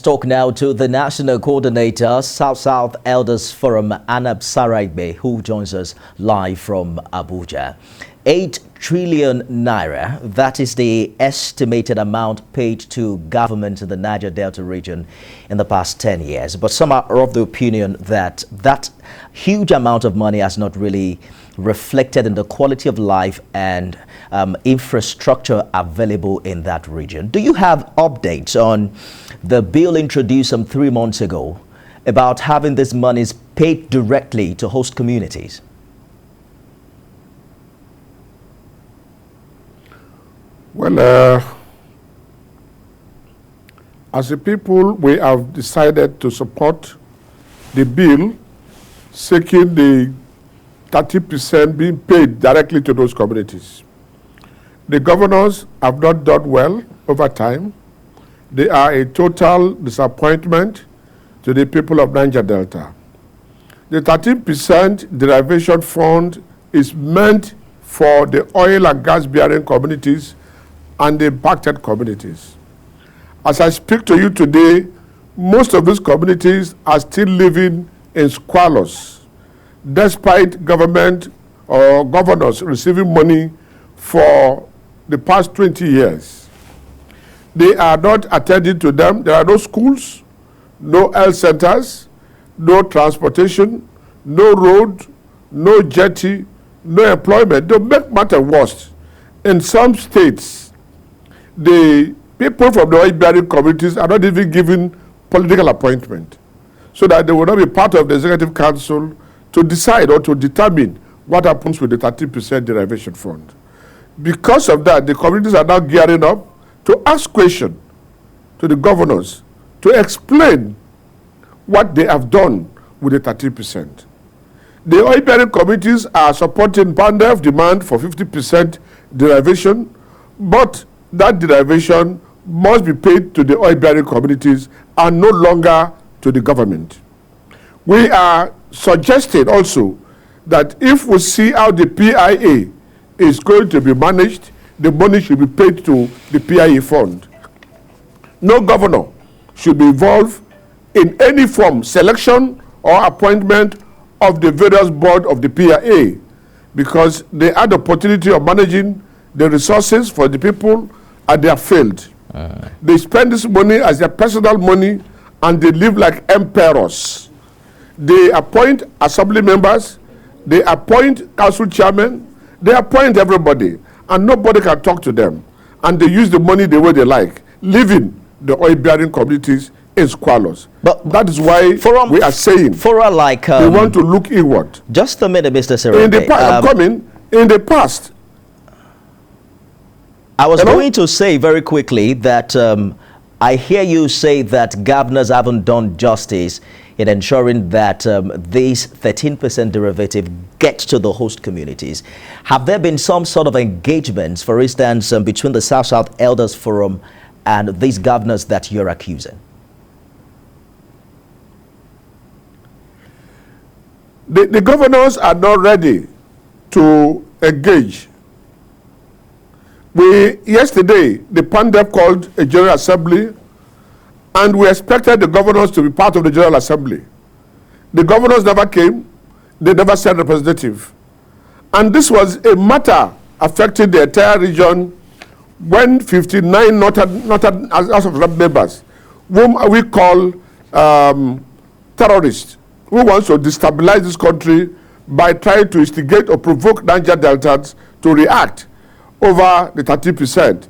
Talk now to the National Coordinator, South Elders Forum, Anabs Sara-Igbe, who joins us live from Abuja. 8 trillion naira, that is the estimated amount paid to government in the Niger Delta region in the past 10 years. But some are of the opinion that that huge amount of money has not really reflected in the quality of life and infrastructure available in that region. Do you have updates on the bill introduced some 3 months ago about having these monies paid directly to host communities? Well, as a people, we have decided to support the bill seeking the 30% being paid directly to those communities. The governors have not done well over time. They are a total disappointment to the people of Niger Delta. The 13% derivation fund is meant for the oil and gas bearing communities and the impacted communities. As I speak to you today, most of these communities are still living in squalors, despite government or governors receiving money for the past 20 years. They are not attending to them. There are no schools, no health centers, no transportation, no road, no jetty, no employment. To make matter worse, in some states, the people from the oil-bearing communities are not even given political appointment, so that they will not be part of the executive council to decide or to determine what happens with the 30% derivation fund. Because of that, the communities are now gearing up to ask questions to the governors to explain what they have done with the 30%. The oil-bearing communities are supporting PANDEF demand for 50% derivation, but that derivation must be paid to the oil-bearing communities and no longer to the government. We are suggesting also that if we see how the PIA is going to be managed, the money should be paid to the PIA fund. No governor should be involved in any form, selection or appointment of the various board of the PIA, because they had the opportunity of managing the resources for the people and they have failed. They spend this money as their personal money and they live like emperors. They appoint assembly members, they appoint council chairmen, they appoint everybody, and nobody can talk to them. And they use the money the way they like, leaving the oil-bearing communities in squalors. But that is why we are saying we want to look inward. Just a minute, Mr. Sara-Igbe. In the past, in the past, I was going to say very quickly that I hear you say that governors haven't done justice in ensuring that these 13% derivative gets to the host communities. Have there been some sort of engagements, for instance, between the South Elders Forum and these governors that you're accusing? The governors are not ready to engage. Yesterday, the PANDEF called a General Assembly, and we expected the governors to be part of the General Assembly. The governors never came. They never sent representative. And this was a matter affecting the entire region when 59 noted House of Rep members, whom we call terrorists, who wants to destabilize this country by trying to instigate or provoke Niger Deltans to react over the 30%.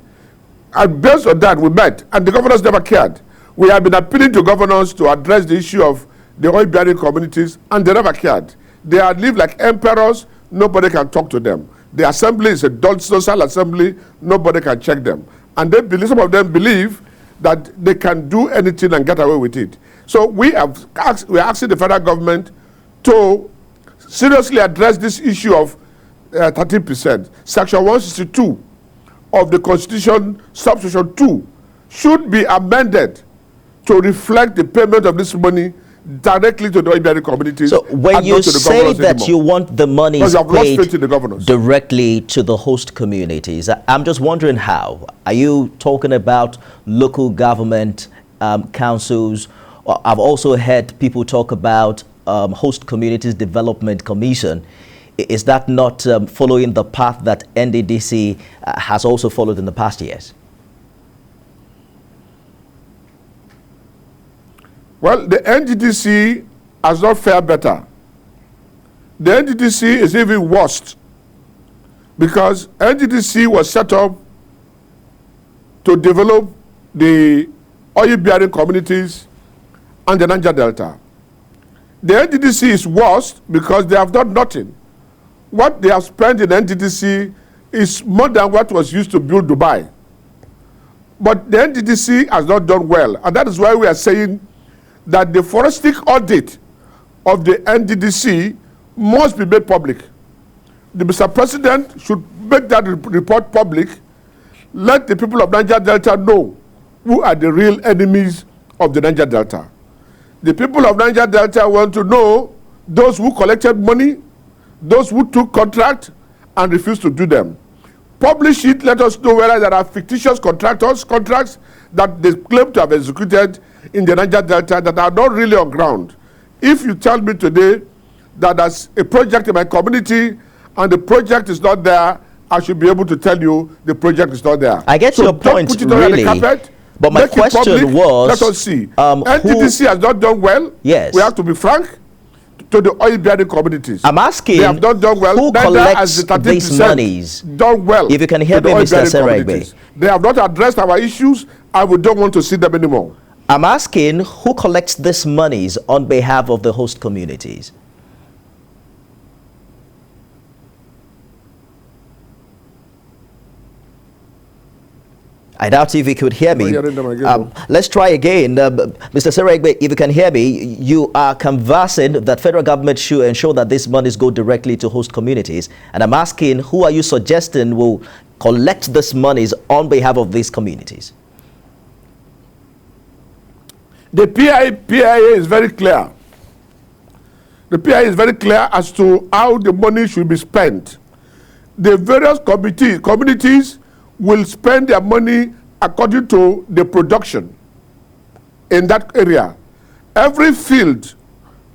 And based on that, we met, and the governors never cared. We have been appealing to governors to address the issue of the oil-bearing communities, and they never cared. They are live like emperors. Nobody can talk to them. The assembly is a docile assembly. Nobody can check them. And they believe, some of them believe that they can do anything and get away with it. So we are asking the federal government to seriously address this issue of 30%. Section 162 of the Constitution, subsection 2, should be amended to reflect the payment of this money directly to the oil-bearing communities. So when you say that you want the money paid directly to the host communities, I'm just wondering how. Are you talking about local government councils. I've also heard people talk about Host Communities Development Commission. Is that not following the path that NDDC has also followed in the past years? Well, the NDDC has not fared better. The NDDC is even worse because NDDC was set up to develop the oil-bearing communities and the Niger Delta. The NDDC is worse because they have done nothing. What they have spent in NDDC is more than what was used to build Dubai. But the NDDC has not done well, and that is why we are saying that the forensic audit of the NDDC must be made public. The Mr. President should make that report public. Let the people of Niger Delta know who are the real enemies of the Niger Delta. The people of Niger Delta want to know those who collected money, those who took contract and refused to do them. Publish it, let us know whether there are fictitious contracts that they claim to have executed in the Niger Delta that are not really on ground. If you tell me today that there's a project in my community and the project is not there, I should be able to tell you the project is not there. I get your point, put it really. On the carpet, but my question was, let us see. NDDC has not done well. Yes. We have to be frank to the oil-bearing communities. I'm asking, they have not done well. who collects these monies? Done well. If you can hear me, Mr. Sara-Igbe. They have not addressed our issues, and we don't want to see them anymore. I'm asking, who collects these monies on behalf of the host communities? I doubt if you could hear me. Let's try again. Mr. Sara-Igbe, if you can hear me, you are conversing that federal government should ensure that these monies go directly to host communities. And I'm asking, who are you suggesting will collect these monies on behalf of these communities? The PIA is very clear. The PIA is very clear as to how the money should be spent. The various communities will spend their money according to the production in that area. Every field,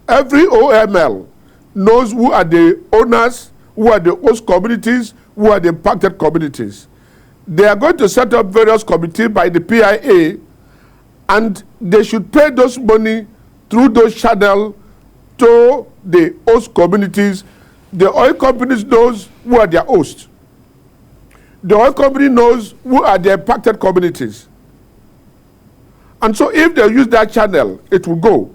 every OML knows who are the owners, who are the host communities, who are the impacted communities. They are going to set up various committees by the PIA, and they should pay those money through those channels to the host communities. The oil companies knows who are their hosts. The oil company knows who are the impacted communities. And so if they use that channel, it will go.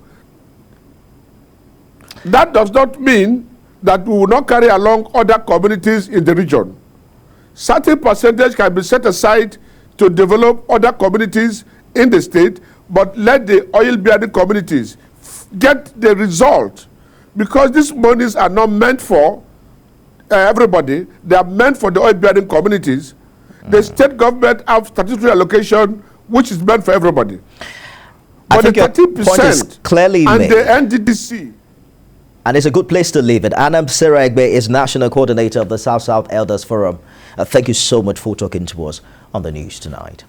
That does not mean that we will not carry along other communities in the region. Certain percentage can be set aside to develop other communities in the state, but let the oil-bearing communities get the result, because these monies are not meant for everybody. They are meant for the oil-bearing communities. The state government have statutory allocation, which is meant for everybody. But the 30% clearly and made. The NDDC. And it's a good place to leave it. Anabs Sara-Igbe is National Coordinator of the South-South Elders Forum. Thank you so much for talking to us on the news tonight.